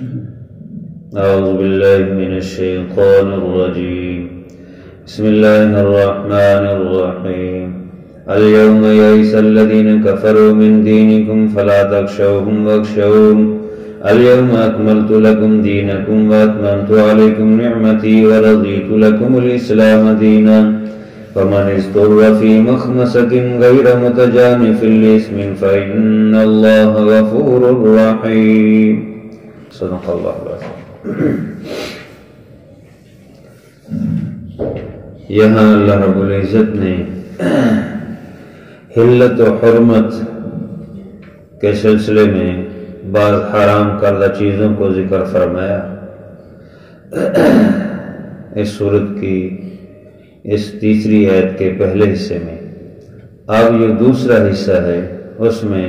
أعوذ بالله من الشيطان الرجيم بسم الله الرحمن الرحيم اليوم يئس الذين كفروا من دينكم فلا تخشوهم واخشون اليوم أكملت لكم دينكم وأتممت عليكم نعمتي ورضيت لكم الإسلام دينا فمن اضطر في مخمصة غير متجانف لإثم فإن الله غفور رحيم صدق الله العظيم. یہاں اللہ رب العزت نے حلت و حرمت کے سلسلے میں بعض حرام کردہ چیزوں کو ذکر فرمایا. اس سورت کی اس تیسری آیت کے پہلے حصے میں. اب یہ دوسرا حصہ ہے، اس میں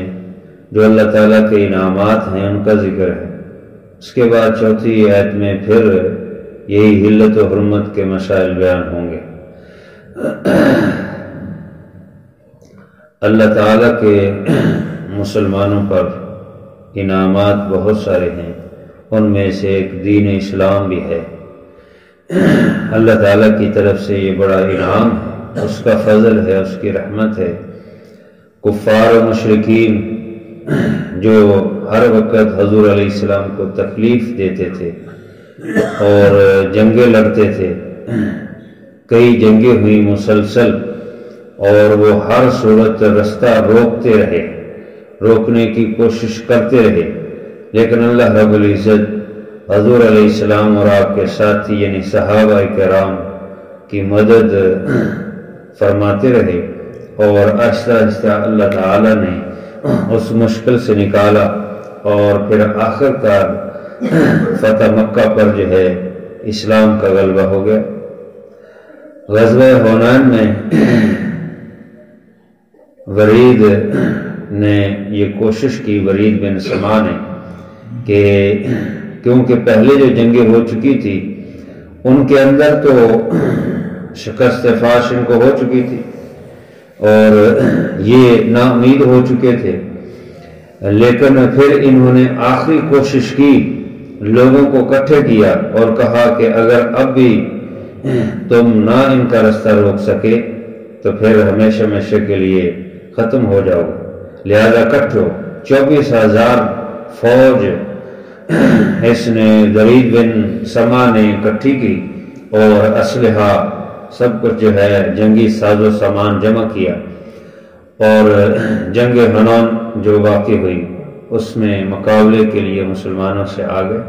جو اللہ تعالیٰ کے انعامات ہیں ان کا ذکر ہے. اس کے بعد چوتھی آیت میں پھر یہی حلت و حرمت کے مسائل بیان ہوں گے. اللہ تعالیٰ کے مسلمانوں پر انعامات بہت سارے ہیں، ان میں سے ایک دین اسلام بھی ہے. اللہ تعالیٰ کی طرف سے یہ بڑا انعام ہے، اس کا فضل ہے، اس کی رحمت ہے. کفار و مشرکین جو ہر وقت حضور علیہ السلام کو تکلیف دیتے تھے اور جنگیں لڑتے تھے، کئی جنگیں ہوئی مسلسل، اور وہ ہر صورت رستہ روکتے رہے، روکنے کی کوشش کرتے رہے، لیکن اللہ رب العزت حضور علیہ السلام اور آپ کے ساتھی یعنی صحابہ کرام کی مدد فرماتے رہے، اور آہستہ آہستہ اللہ تعالیٰ نے اس مشکل سے نکالا، اور پھر آخر کار فتح مکہ پر جو ہے اسلام کا غلبہ ہو گیا. غزوہ حنین میں ورید نے یہ کوشش کی، ورید بن سما نے، کہ کیونکہ پہلے جو جنگیں ہو چکی تھی ان کے اندر تو شکست فاش ان کو ہو چکی تھی اور یہ نا امید ہو چکے تھے، لیکن پھر انہوں نے آخری کوشش کی، لوگوں کو اکٹھے کیا اور کہا کہ اگر اب بھی تم نہ ان کا رستہ روک سکے تو پھر ہمیشہ ہمیشہ کے لیے ختم ہو جاؤ گے، لہذا اکٹھو. 24,000 فوج اس نے ورید بن سما نے اکٹھی کی اور اسلحہ سب کچھ جو ہے جنگی ساز و سامان جمع کیا، اور جنگ حنون جو واقع ہوئی اس میں مقابلے کے لیے مسلمانوں سے آ گئے،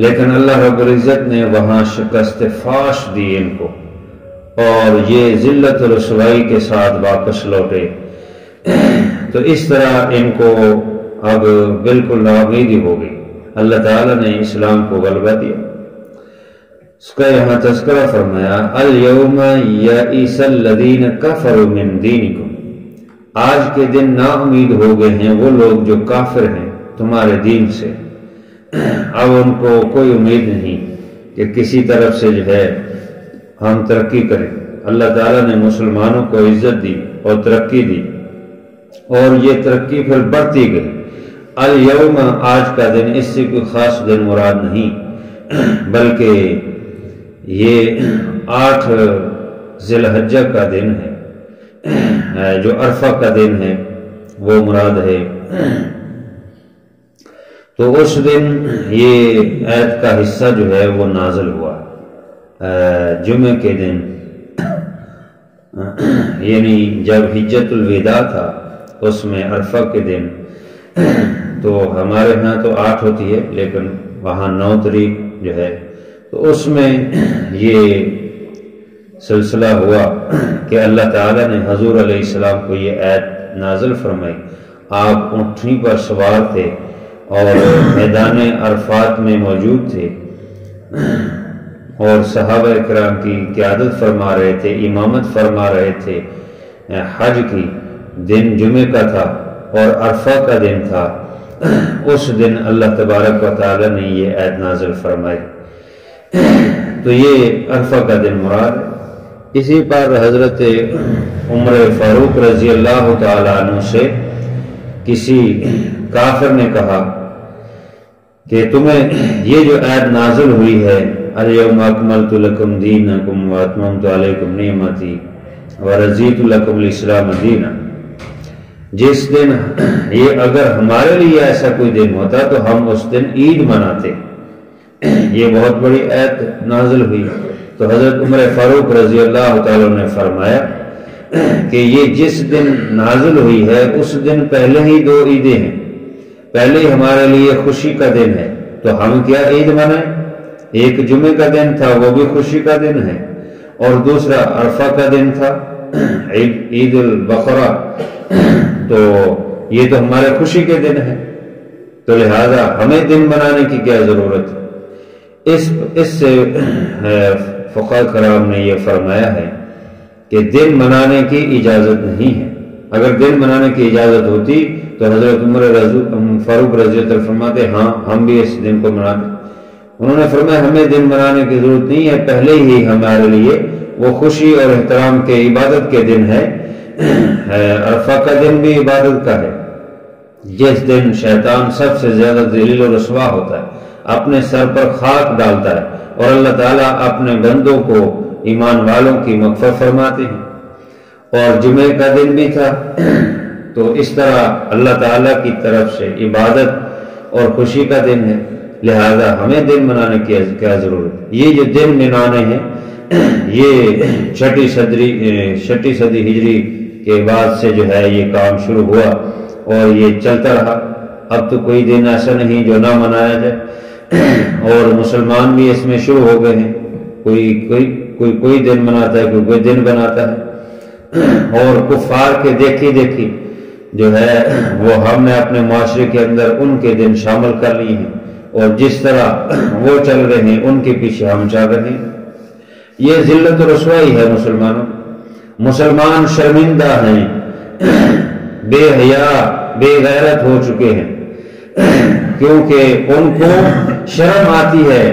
لیکن اللہ رب العزت نے وہاں شکست فاش دی ان کو، اور یہ ذلت و رسوائی کے ساتھ واپس لوٹے. تو اس طرح ان کو اب بالکل ناامیدی ہو گئی. اللہ تعالیٰ نے اسلام کو غلبہ دیا. اس کا یہاں تذکرہ فرمایا الیوم یئس الذین کفروا من دینکم، آج کے دن نا امید ہو گئے ہیں وہ لوگ جو کافر ہیں تمہارے دین سے. اب ان کو کوئی امید نہیں کہ کسی طرف سے جو ہے ہم ترقی کریں. اللہ تعالیٰ نے مسلمانوں کو عزت دی اور ترقی دی، اور یہ ترقی پھر بڑھتی گئی. الیوم آج کا دن، اس سے کوئی خاص دن مراد نہیں، بلکہ یہ 8 ذی الحجہ کا دن ہے، جو عرفہ کا دن ہے وہ مراد ہے. تو اس دن یہ آیت کا حصہ جو ہے وہ نازل ہوا جمعے کے دن، یعنی جب حجۃ الوداع تھا اس میں عرفہ کے دن. تو ہمارے ہاں تو 8 ہوتی ہے لیکن وہاں 9 تاریخ جو ہے، تو اس میں یہ سلسلہ ہوا کہ اللہ تعالیٰ نے حضور علیہ السلام کو یہ آیت نازل فرمائی. آپ اونٹنی پر سوار تھے اور میدان عرفات میں موجود تھے، اور صحابہ کرام کی قیادت فرما رہے تھے، امامت فرما رہے تھے. حج کی دن جمعے کا تھا اور عرفہ کا دن تھا. اس دن اللہ تبارک و تعالیٰ نے یہ آیت نازل فرمائی. تو یہ عرفہ کا دن مراد ہے. اسی پر حضرت عمر فاروق رضی اللہ تعالیٰ عنہ سے کسی کافر نے کہا کہ تمہیں یہ جو آیت نازل ہوئی ہے الیوم اکملت لکم دینکم واتممت علیکم نعمتی ورضیت لکم الاسلام دینا، جس دن یہ اگر ہمارے لیے ایسا کوئی دن ہوتا تو ہم اس دن عید مناتے. یہ بہت بڑی آیت نازل ہوئی. تو حضرت عمر فاروق رضی اللہ تعالیٰ نے فرمایا کہ یہ جس دن نازل ہوئی ہے اس دن پہلے ہی 2 عیدیں ہیں. پہلے ہی ہمارے لیے خوشی کا دن ہے تو ہم کیا عید منائیں. ایک جمعے کا دن تھا وہ بھی خوشی کا دن ہے، اور دوسرا عرفہ کا دن تھا عید البقرہ، تو یہ تو ہمارے خوشی کے دن ہے. تو لہذا ہمیں دن منانے کی کیا ضرورت ہے. اس سے فقہاء کرام نے یہ فرمایا ہے کہ دن منانے کی اجازت نہیں ہے. اگر دن منانے کی اجازت ہوتی تو حضرت عمر فاروق رضی اللہ عنہ فرماتے ہاں ہم بھی اس دن کو مناتے. انہوں نے فرمایا ہمیں دن منانے کی ضرورت نہیں ہے، پہلے ہی ہمارے لیے وہ خوشی اور احترام کے عبادت کے دن ہے. عرفہ کا دن بھی عبادت کا ہے، جس دن شیطان سب سے زیادہ ذلیل و رسوا ہوتا ہے، اپنے سر پر خاک ڈالتا ہے، اور اللہ تعالیٰ اپنے بندوں کو ایمان والوں کی مغفرت فرماتے ہیں. اور جمعے کا دن بھی تھا. تو اس طرح اللہ تعالیٰ کی طرف سے عبادت اور خوشی کا دن ہے، لہذا ہمیں دن منانے کی کیا ضرورت ہے. یہ جو دن منانے ہیں یہ 6 صدی ہجری کے بعد سے جو ہے یہ کام شروع ہوا اور یہ چلتا رہا. اب تو کوئی دن ایسا نہیں جو نہ منایا جائے، اور مسلمان بھی اس میں شروع ہو گئے ہیں. کوئی دن مناتا ہے، کوئی دن بناتا ہے، اور کفار کے دیکھی جو ہے وہ ہم نے اپنے معاشرے کے اندر ان کے دن شامل کر لیے ہیں، اور جس طرح وہ چل رہے ہیں ان کے پیچھے ہم چل رہے ہیں. یہ ذلت و رسوائی ہے مسلمانوں. مسلمان شرمندہ ہیں، بے حیا بے غیرت ہو چکے ہیں، کیونکہ ان کو شرم آتی ہے.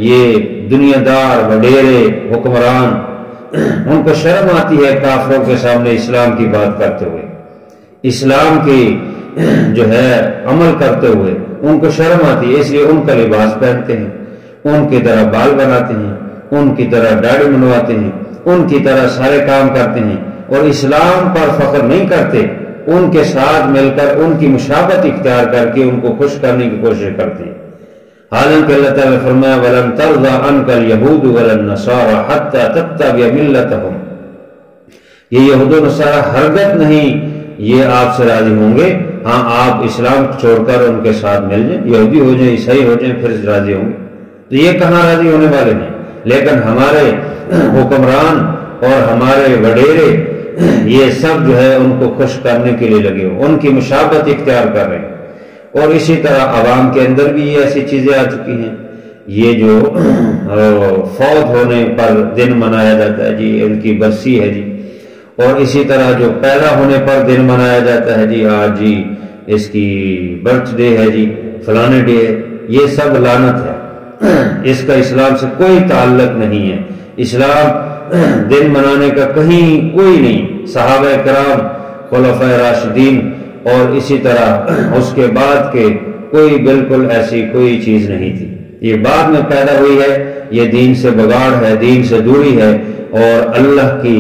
یہ دنیا دار وڈیرے حکمران، ان کو شرم آتی ہے کافروں کے سامنے اسلام کی بات کرتے ہوئے، اسلام کی جو ہے عمل کرتے ہوئے ان کو شرم آتی ہے. اس لیے ان کا لباس پہنتے ہیں، ان کی طرح بال بناتے ہیں، ان کی طرح داڑھی منواتے ہیں، ان کی طرح سارے کام کرتے ہیں، اور اسلام پر فخر نہیں کرتے. ان کے ساتھ مل کر ان کی مشابہت اختیار کر کے ان کو خوش کرنے کی کوشش کرتے ہیں. حالانکہ اللہ تعالیٰ نے فرمایا وَلَن تَرْضَىٰ عَنْكَ الْيَهُودُ وَلَا النَّصَارَىٰ حَتَّىٰ تَتَّبِعَ مِلَّتَهُمْ. یہ یہود و نصارہ ہرگز نہیں یہ آپ سے راضی ہوں گے. ہاں آپ اسلام چھوڑ کر ان کے ساتھ مل جائیں، یہودی ہو جائیں، عیسائی ہو جائیں، پھر راضی ہوں گے. تو یہ کہاں راضی ہونے والے ہیں. لیکن ہمارے حکمران اور ہمارے وڈیرے یہ سب جو ہے ان کو خوش کرنے کے لیے لگے ہو، ان کی مشابہت اختیار کر رہے ہیں. اور اسی طرح عوام کے اندر بھی یہ ایسی چیزیں آ چکی ہیں. یہ جو فوت ہونے پر دن منایا جاتا ہے جی ان کی برسی ہے جی، اور اسی طرح جو پیدا ہونے پر دن منایا جاتا ہے جی آج جی اس کی برتھ ڈے ہے جی فلانے ڈے ہے، یہ سب لعنت ہے. اس کا اسلام سے کوئی تعلق نہیں ہے. اسلام دن منانے کا کہیں کوئی نہیں. صحابہ کرام خلفائے راشدین اور اسی طرح اس کے بعد کے کوئی بالکل ایسی کوئی چیز نہیں تھی. یہ بعد میں پیدا ہوئی ہے. یہ دین سے بگاڑ ہے، دین سے دوری ہے، اور اللہ کی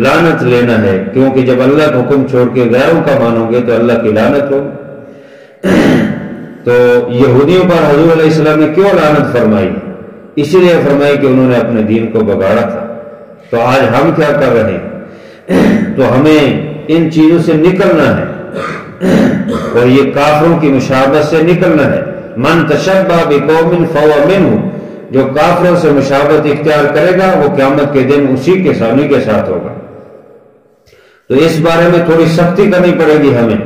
لعنت لینا ہے. کیونکہ جب اللہ کا حکم چھوڑ کے غیروں کا مانو گے تو اللہ کی لعنت ہو. تو یہودیوں پر حضور علیہ السلام نے کیوں لعنت فرمائی؟ اسی لیے فرمائی کہ انہوں نے اپنے دین کو بگاڑا تھا. تو آج ہم کیا کر رہے ہیں؟ تو ہمیں ان چیزوں سے نکلنا ہے، اور یہ کافروں کی مشابہت سے نکلنا ہے. من تشبہ بقوم فہو منہ، جو کافروں سے مشابہت اختیار کرے گا وہ قیامت کے دن اسی کے ساتھ ہوگا. تو اس بارے میں تھوڑی سختی کرنی پڑے گی ہمیں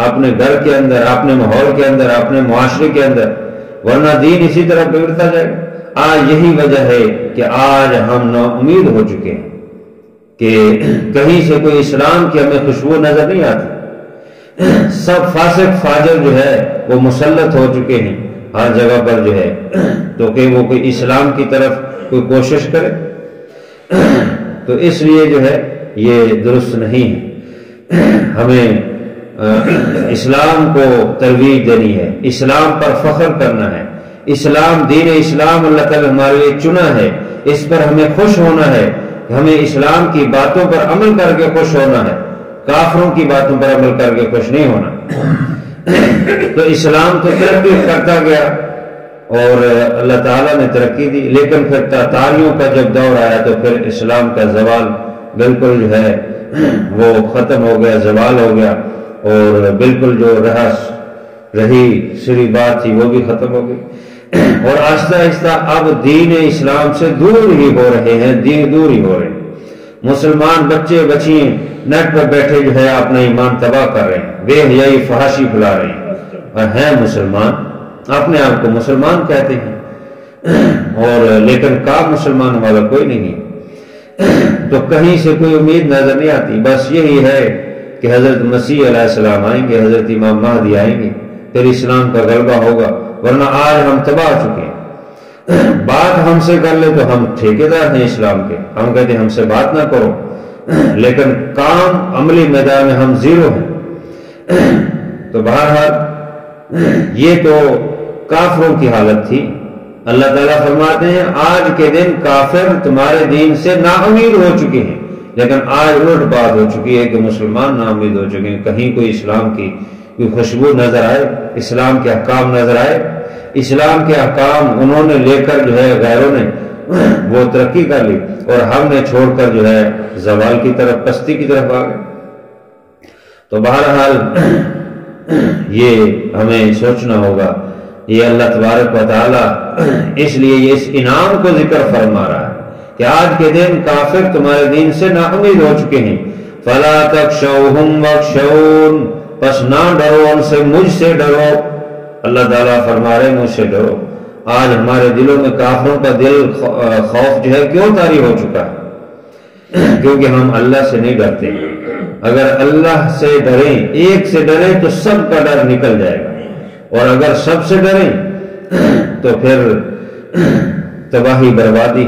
اپنے گھر کے اندر، اپنے ماحول کے اندر، اپنے معاشرے کے اندر، ورنہ دین اسی طرح بگڑتا جائے گا. آج یہی وجہ ہے کہ آج ہم نا امید ہو چکے ہیں کہ کہیں سے کوئی اسلام کی ہمیں خوشبو نظر نہیں آتی. سب فاسق فاجر جو ہے وہ مسلط ہو چکے ہیں ہر جگہ پر جو ہے، تو کہ وہ کوئی اسلام کی طرف کوئی کوشش کرے. تو اس لیے جو ہے یہ درست نہیں ہے. ہمیں اسلام کو ترویج دینی ہے، اسلام پر فخر کرنا ہے، اسلام، دین اسلام اللہ تعالیٰ ہمارے لیے چنا ہے، اس پر ہمیں خوش ہونا ہے، ہمیں اسلام کی باتوں پر عمل کر کے خوش ہونا ہے، کافروں کی باتوں پر عمل کر کے خوش نہیں ہونا۔ تو اسلام تو ترقی کرتا گیا اور اللہ تعالیٰ نے ترقی دی، لیکن پھر تاتاریوں کا جب دور آیا تو پھر اسلام کا زوال بالکل جو ہے وہ ختم ہو گیا، زوال ہو گیا، اور بالکل جو رہی سری بات تھی وہ بھی ختم ہو گئی، اور آہستہ آہستہ اب دین اسلام سے دور ہی ہو رہے ہیں، دور ہی ہو رہے ہیں۔ مسلمان بچے بچیاں نیٹ پر بیٹھے جو ہے اپنا ایمان تباہ کر رہے ہیں، بے حیائی فحاشی پھیلا رہے ہیں، اور ہیں مسلمان، اپنے آپ کو مسلمان کہتے ہیں، اور لیکن کام مسلمان والا کوئی نہیں، تو کہیں سے کوئی امید نظر نہیں آتی۔ بس یہی ہے کہ حضرت مسیح علیہ السلام آئیں گے، حضرت امام مہدی آئیں گے، پھر اسلام کا غلبہ ہوگا، ورنہ آج ہم تباہ ہو چکے ہیں۔ بات ہم سے کر لے تو ہم ٹھیکیدار ہیں اسلام کے، ہم کہتے ہیں ہم سے بات نہ کرو، لیکن کام عملی میدان میں ہم زیرو ہیں۔ تو بہرحال یہ تو کافروں کی حالت تھی۔ اللہ تعالیٰ فرماتے ہیں آج کے دن کافر تمہارے دین سے نا امید ہو چکے ہیں، لیکن آج الٹ بات ہو چکی ہے کہ مسلمان نا امید ہو چکے ہیں۔ کہیں کوئی اسلام کی کوئی خوشبو نظر آئے، اسلام کے احکام نظر آئے، اسلام کے احکام انہوں نے لے کر جو ہے غیروں نے وہ ترقی کر لی، اور ہم نے چھوڑ کر جو ہے زوال کی طرف، پستی کی طرف آ گئے۔ تو بہرحال یہ ہمیں سوچنا ہوگا، یہ اللہ تبارک و تعالی اس لیے یہ اس انعام کو ذکر فرما رہا ہے کہ آج کے دن کافر تمہارے دین سے نا امید ہو چکے ہیں۔ فلا تخشوہم واخشون، پس نہ ڈرو ان سے، مجھ سے ڈرو۔ اللہ تعالیٰ فرما رہے مجھ سے ڈرو۔ آج ہمارے دلوں میں کافروں کا دل خوف جو ہے کیوں طاری ہو چکا ہے؟ کیونکہ ہم اللہ سے نہیں ڈرتے۔ اگر اللہ سے ڈریں، ایک سے ڈریں تو سب کا ڈر نکل جائے گا، اور اگر سب سے ڈریں تو پھر تباہی بربادی،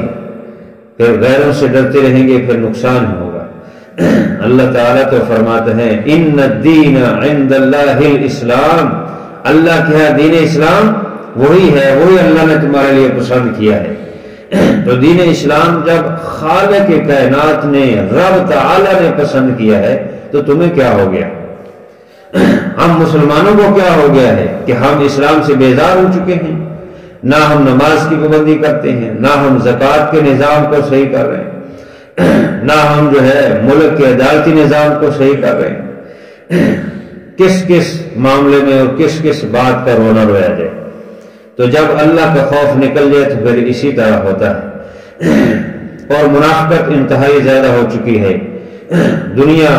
پھر غیروں سے ڈرتے رہیں گے پھر نقصان ہوگا۔ اللہ تعالیٰ تو فرماتے ہیں ان الدین عند اللہ الاسلام، اللہ کے ہاں دین اسلام وہی ہے، وہی اللہ نے تمہارے لیے پسند کیا ہے۔ تو دین اسلام جب خالق کائنات نے، رب تعالی نے پسند کیا ہے تو تمہیں کیا ہو گیا؟ ہم مسلمانوں کو کیا ہو گیا ہے کہ ہم اسلام سے بیزار ہو چکے ہیں، نہ ہم نماز کی پابندی کرتے ہیں، نہ ہم زکوٰۃ کے نظام کو صحیح کر رہے ہیں، نہ ہم جو ہے ملک کے عدالتی نظام کو صحیح کر رہے ہیں۔ کس کس معاملے میں اور کس کس بات پر رونا رویا جائے؟ تو جب اللہ کا خوف نکل جائے تو پھر اسی طرح ہوتا ہے، اور منافقت انتہائی زیادہ ہو چکی ہے۔ دنیا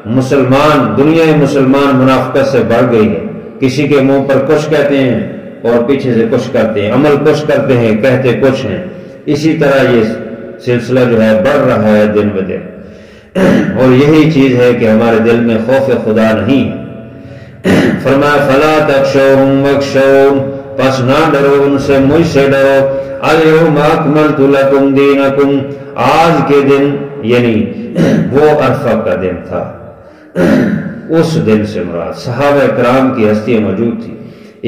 مسلمان منافقت سے بڑھ گئی ہے، کسی کے منہ پر کچھ کہتے ہیں اور پیچھے سے کچھ کرتے ہیں، عمل کچھ کرتے ہیں، کہتے کچھ ہیں۔ اسی طرح یہ سلسلہ جو ہے بڑھ رہا ہے دن بدن، اور یہی چیز ہے کہ ہمارے دل میں خوف خدا نہیں ہے۔ فرمایا فلا تخشوہم واخشون، پس نہ ڈرو ان سے، مجھ سے ڈرو۔ الیوم اکملت لکم دینکم، آج کے دن یعنی وہ عرفہ کا دن تھا، اس دن سے مراد صحابہ کرام کی ہستیاں موجود تھی،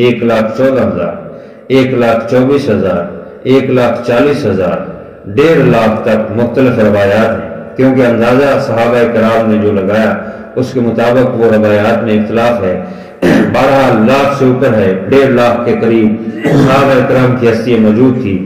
1,14,000، 1,24,000، 1,40,000، 1.5 لاکھ تک مختلف روایات ہیں، کیونکہ اندازہ صحابہ کرام نے جو لگایا اس کے مطابق وہ روایات میں اختلاف ہے۔ 12 لاکھ سے اوپر ہے، 1.5 لاکھ کے قریب صحابہ کرام کی ہستیاں موجود تھی۔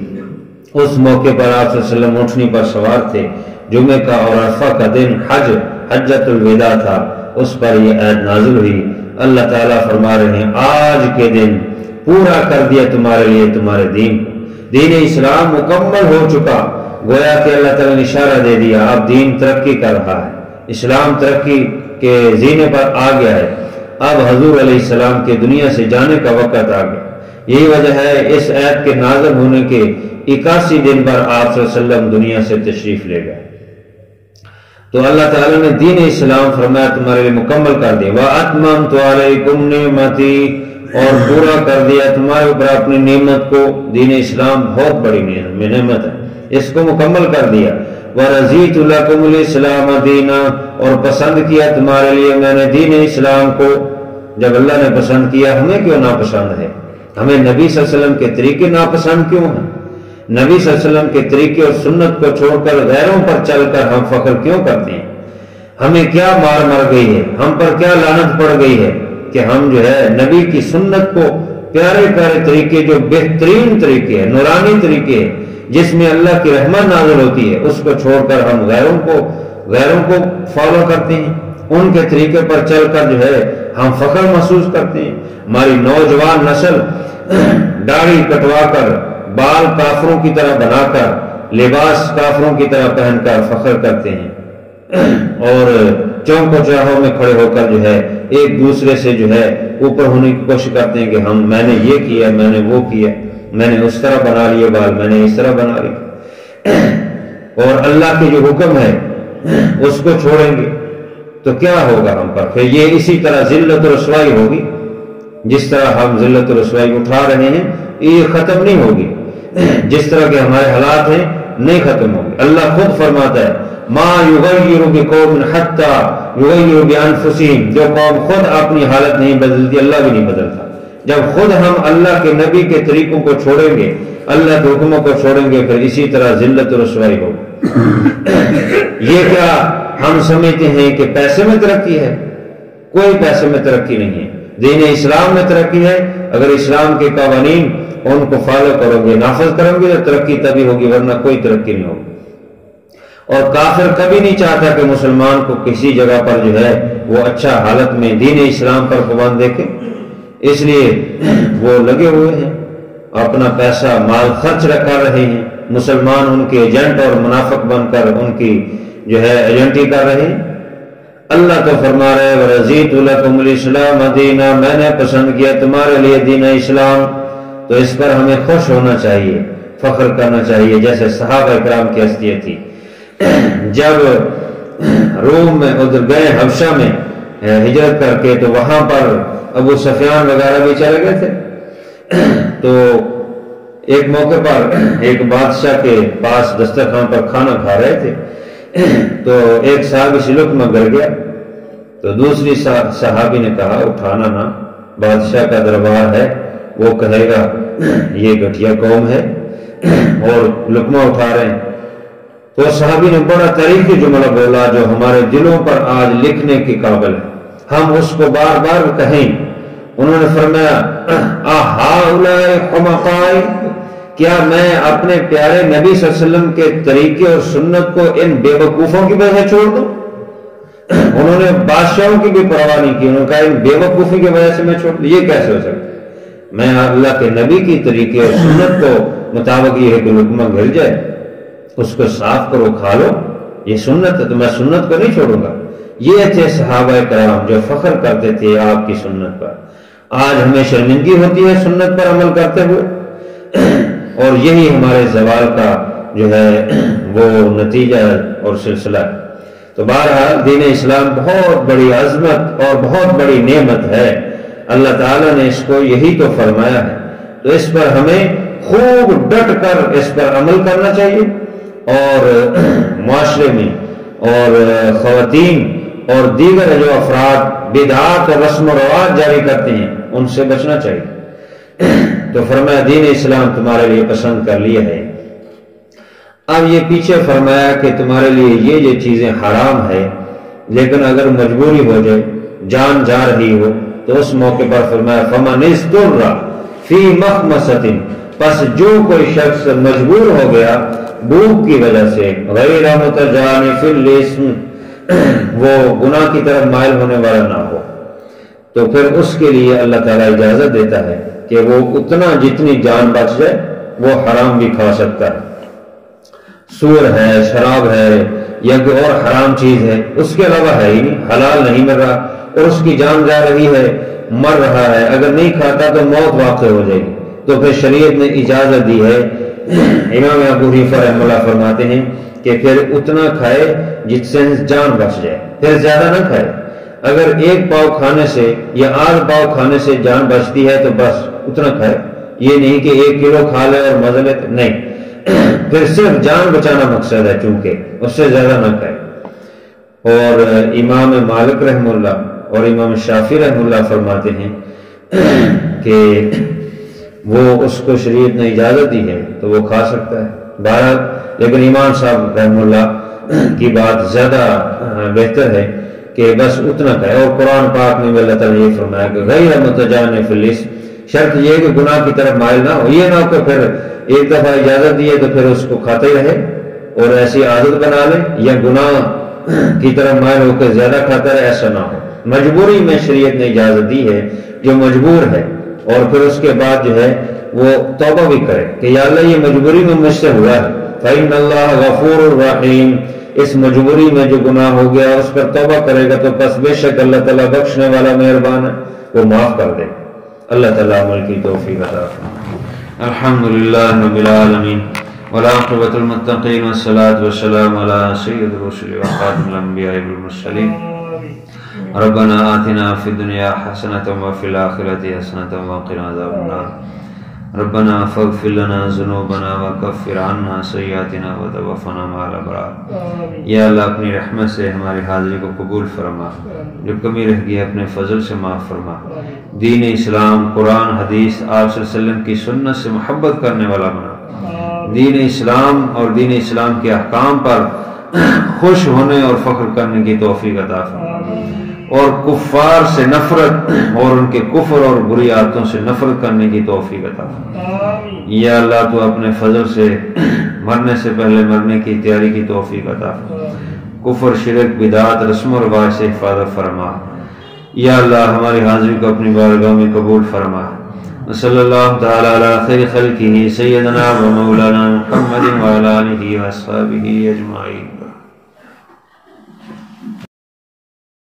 اس موقع پر آپ صلی اللہ علیہ وسلم اونٹنی پر سوار تھے، جمعے کا اور عرفہ کا دن حجۃ الوداع تھا، اس پر یہ آیت نازل ہوئی۔ اللہ تعالیٰ فرما رہے ہیں آج کے دن پورا کر دیا تمہارے لیے تمہارے دین کو، دین اسلام مکمل ہو چکا، گویا کہ اللہ تعالیٰ نے اشارہ دے دیا اب دین ترقی کر رہا ہے، اسلام ترقی کے زینے پر آ گیا ہے، اب حضور علیہ السلام کے دنیا سے جانے کا وقت آ گیا۔ یہی وجہ ہے اس آیت کے نازل ہونے کے 81 دن پر آپ صلی اللہ علیہ وسلم دنیا سے تشریف لے گئے۔ تو اللہ تعالیٰ نے دین اسلام فرمایا تمہارے لیے مکمل کر دیا، وَأَتْمَمْتُ عَلَيْكُمْ نِعْمَتِي، اور پورا کر دیا تمہارے اوپر اپنی نعمت کو۔ دین اسلام بہت بڑی نعمت ہے، اس کو مکمل کر دیا۔ وَرَضِيتُ لَكُمُ الْإِسْلَامَ دِينًا، اور پسند کیا تمہارے لیے میں نے دین اسلام کو۔ جب اللہ نے پسند کیا ہمیں کیوں نہ پسند ہے؟ ہمیں نبی صلی اللہ علیہ وسلم کے طریقے ناپسند کیوں ہیں؟ نبی صلی اللہ علیہ وسلم کے طریقے اور سنت کو چھوڑ کر غیروں پر چل کر ہم فخر کیوں کرتے ہیں؟ ہمیں کیا مار مر گئی ہے، ہم پر کیا لعنت پڑ گئی ہے کہ ہم جو ہے نبی کی سنت کو، پیارے پیارے طریقے جو بہترین طریقے ہیں، نورانی طریقے ہیں جس میں اللہ کی رحمت نازل ہوتی ہے، اس کو چھوڑ کر ہم غیروں کو فالو کرتے ہیں، ان کے طریقے پر چل کر جو ہے ہم فخر محسوس کرتے ہیں۔ ہماری نوجوان نسل داڑھی کٹوا کر، بال کافروں کی طرح بنا کر، لباس کافروں کی طرح پہن کر فخر کرتے ہیں، اور چوک چوراہوں میں کھڑے ہو کر جو ہے ایک دوسرے سے جو ہے اوپر ہونے کی کوشش کرتے ہیں کہ میں نے یہ کیا، میں نے وہ کیا، میں نے اس طرح بنا لیے بال، میں نے اس طرح بنا لیے، اور اللہ کے جو حکم ہے اس کو چھوڑیں گے تو کیا ہوگا ہم پر؟ پھر یہ اسی طرح ذلت و رسوائی ہوگی، جس طرح ہم ذلت و رسوائی اٹھا رہے ہیں یہ ختم نہیں ہوگی، جس طرح کے ہمارے حالات ہیں نہیں ختم ہوگی۔ اللہ خود فرماتا ہے ما یغیر بقوم حتی یغیر بانفسہم، جو قوم خود اپنی حالت نہیں بدلتی اللہ بھی نہیں بدلتا۔ جب خود ہم اللہ کے نبی کے طریقوں کو چھوڑیں گے، اللہ کے حکموں کو چھوڑیں گے، پھر اسی طرح ذلت و رسوائی ہوگی۔ یہ کیا ہم سمجھتے ہیں کہ پیسے میں ترقی ہے؟ کوئی پیسے میں ترقی نہیں ہے، دین اسلام میں ترقی ہے۔ اگر اسلام کے قوانین ان کو فالو کرو گے، نافذ کرو گے تو ترقی تبھی ہوگی، ورنہ کوئی ترقی نہیں ہوگی۔ اور کافر کبھی نہیں چاہتا کہ مسلمان کو کسی جگہ پر جو ہے وہ اچھا حالت میں دین اسلام پر پابند دیکھے، اس لیے وہ لگے ہوئے ہیں، اپنا پیسہ مال خرچ کر رہے ہیں، مسلمان ان کے ایجنٹ اور منافق بن کر ان کی جو ہے ایجنٹی کر رہے ہیں۔ اللہ تو فرما رہے وَرَضِيتُ لَكُمُ الْإِسْلَامَ دِينًا، میں نے پسند کیا تمہارے لیے دین اسلام، تو اس پر ہمیں خوش ہونا چاہیے، فخر کرنا چاہیے، جیسے صحابہ کرام کی حیثیت تھی۔ جب روم میں ادھر گئے حبشہ میں ہجرت کر کے، تو وہاں پر ابو سفیان وغیرہ بھی چلے گئے تھے، تو ایک موقع پر ایک بادشاہ کے پاس دسترخوان پر کھانا کھا رہے تھے، تو ایک صحابی سے لقمہ گر گیا، تو دوسری صحابی نے کہا اٹھانا نہ، بادشاہ کا دربار ہے، وہ کہے گا یہ گھٹیا قوم ہے اور لقمہ اٹھا رہے ہیں۔ تو صحابی نے بڑا تاریخی جملہ بولا جو ہمارے دلوں پر آج لکھنے کے قابل ہے، ہم اس کو بار بار کہیں۔ انہوں نے فرمایا اَهَٰؤُلَاءِ حُمَقَاءِ، کیا میں اپنے پیارے نبی صلی اللہ علیہ وسلم کے طریقے اور سنت کو ان بے وقوفوں کی وجہ سے چھوڑ دوں؟ انہوں نے بادشاہوں کی بھی پرواہ نہیں کی، انہوں نے کہا ان بے وقوفی کی وجہ سے میں چھوڑ دوں، یہ کیسے ہو سکتا ہے؟ میں اللہ کے نبی کی طریقے اور سنت کو مطابق یہ ہے کہ لقمہ گر جائے اس کو صاف کرو کھا لو، یہ سنت ہے، تو میں سنت کو نہیں چھوڑوں گا۔ یہ تھے صحابہ کرام جو فخر کرتے تھے آپ کی سنت پر۔ آج ہمیں شرمندگی ہوتی ہے سنت پر عمل کرتے ہوئے، اور یہی ہمارے زوال کا جو ہے وہ نتیجہ اور سلسلہ ہے۔ تو بہرحال دین اسلام بہت بڑی عظمت اور بہت بڑی نعمت ہے، اللہ تعالیٰ نے اس کو یہی تو فرمایا ہے، تو اس پر ہمیں خوب ڈٹ کر اس پر عمل کرنا چاہیے، اور معاشرے میں اور خواتین اور دیگر جو افراد بدعات اور رسم و رواج جاری کرتے ہیں ان سے بچنا چاہیے۔ تو فرمایا دین اسلام تمہارے لیے پسند کر لیا ہے۔ اب یہ پیچھے فرمایا کہ تمہارے لیے یہ چیزیں حرام ہے، لیکن اگر مجبوری ہو جائے، جان جا رہی ہو، تو اس موقع پر فرمایا فَمَنِ اسْتُرَّ فِي مَخْمَصَةٍ، پس جو کوئی شخص مجبور ہو گیا بھوک کی وجہ سے، غیر متجانف للإثم، وہ گناہ کی طرف مائل ہونے والا نہ ہو، تو پھر اس کے لیے اللہ تعالیٰ اجازت دیتا ہے کہ وہ اتنا جتنی جان بچ جائے وہ حرام بھی کھا سکتا ہے۔ سور ہے، شراب ہے، یا کوئی اور حرام چیز ہے، اس کے علاوہ ہے ہی نہیں، حلال نہیں مل رہا اور اس کی جان جا رہی ہے، مر رہا ہے، اگر نہیں کھاتا تو موت واقع ہو جائے گی، تو پھر شریعت نے اجازت دی ہے۔ امام ابو حنیفہ رحمہ اللہ فرماتے ہیں کہ پھر اتنا کھائے جس سے جان بچ جائے، پھر زیادہ نہ کھائے۔ اگر ایک پاؤ کھانے سے یا آدھ پاؤ کھانے سے جان بچتی ہے تو بس اتنا کھائے، یہ نہیں کہ 1 کلو کھا لے اور مزہ لے، نہیں، پھر صرف جان بچانا مقصد ہے، چونکہ اس سے زیادہ نہ کھائے۔ اور امام مالک رحمہ اللہ اور امام شافعی رحمہ اللہ فرماتے ہیں کہ وہ اس کو شریعت نے اجازت دی ہے تو وہ کھا سکتا ہے بہرحال. لیکن امام صاحب رحمہ اللہ کی بات زیادہ بہتر ہے کہ بس اتنا کا ہے. اور قرآن پاک میں اللہ تعالیٰ نے یہ فرمایا کہ غیر متجانف للإثم، شرط یہ کہ گناہ کی طرف مائل نہ ہو. یہ نہ ہو کہ پھر ایک دفعہ اجازت دی ہے تو پھر اس کو کھاتے ہی رہے اور ایسی عادت بنا لے، یا گناہ کی طرف مائل ہو کے زیادہ کھاتا رہے، ایسا نہ ہو. مجبوری میں شریعت نے اجازت دی ہے جو مجبور ہے، اور پھر اس کے بعد جو ہے وہ توبہ بھی کرے کہ یا اللہ یہ مجبوری میں مجھ سے ہوا ہے، فإن اللہ غفور رحیم. اس مجبوری میں جو گناہ ہو گیا اس پر توبہ کرے گا تو پس بے شک اللہ تعالیٰ بخشنے والا مہربان ہے، وہ معاف کر دے. اللہ تعالیٰ عمل کی توفیق عطا فرمائے. الحمدللہ رب العالمین والعاقبۃ للمتقین والصلاۃ والسلام علی سید الرسل وخاتم الانبیاء والمرسلین. ربنا آتنا فی الدنیا حسنۃ وفی الآخرۃ حسنۃ وقنا عذاب النار. ربنا فاغفر لنا ذنوبنا وکفر عنا سیئاتنا وتوفنا مع الابرار. یا اللہ اپنی رحمت سے ہماری حاضری کو قبول فرما، جو کمی رہ گئی اپنے فضل سے معاف فرما. دین اسلام، قرآن، حدیث، آپ صلی اللہ علیہ وسلم کی سنت سے محبت کرنے والا بنا. دین اسلام اور دین اسلام کے احکام پر خوش ہونے اور فخر کرنے کی توفیق عطا فرما، اور کفار سے نفرت اور ان کے کفر اور بری عادتوں سے نفرت کرنے کی توفیق عطا فرما. یا اللہ تو اپنے فضل سے مرنے سے پہلے مرنے کی تیاری کی توفیق عطا فرما. کفر، شرک، بدعات، رسم و رواج سے حفاظت فرما. یا اللہ ہماری حاضری کو اپنی بارگاہ میں قبول فرما. صلی اللہ تعالی علی خیر خلقہ سیدنا و مولانا محمد وعلی آلہ و اصحابہ اجمعین.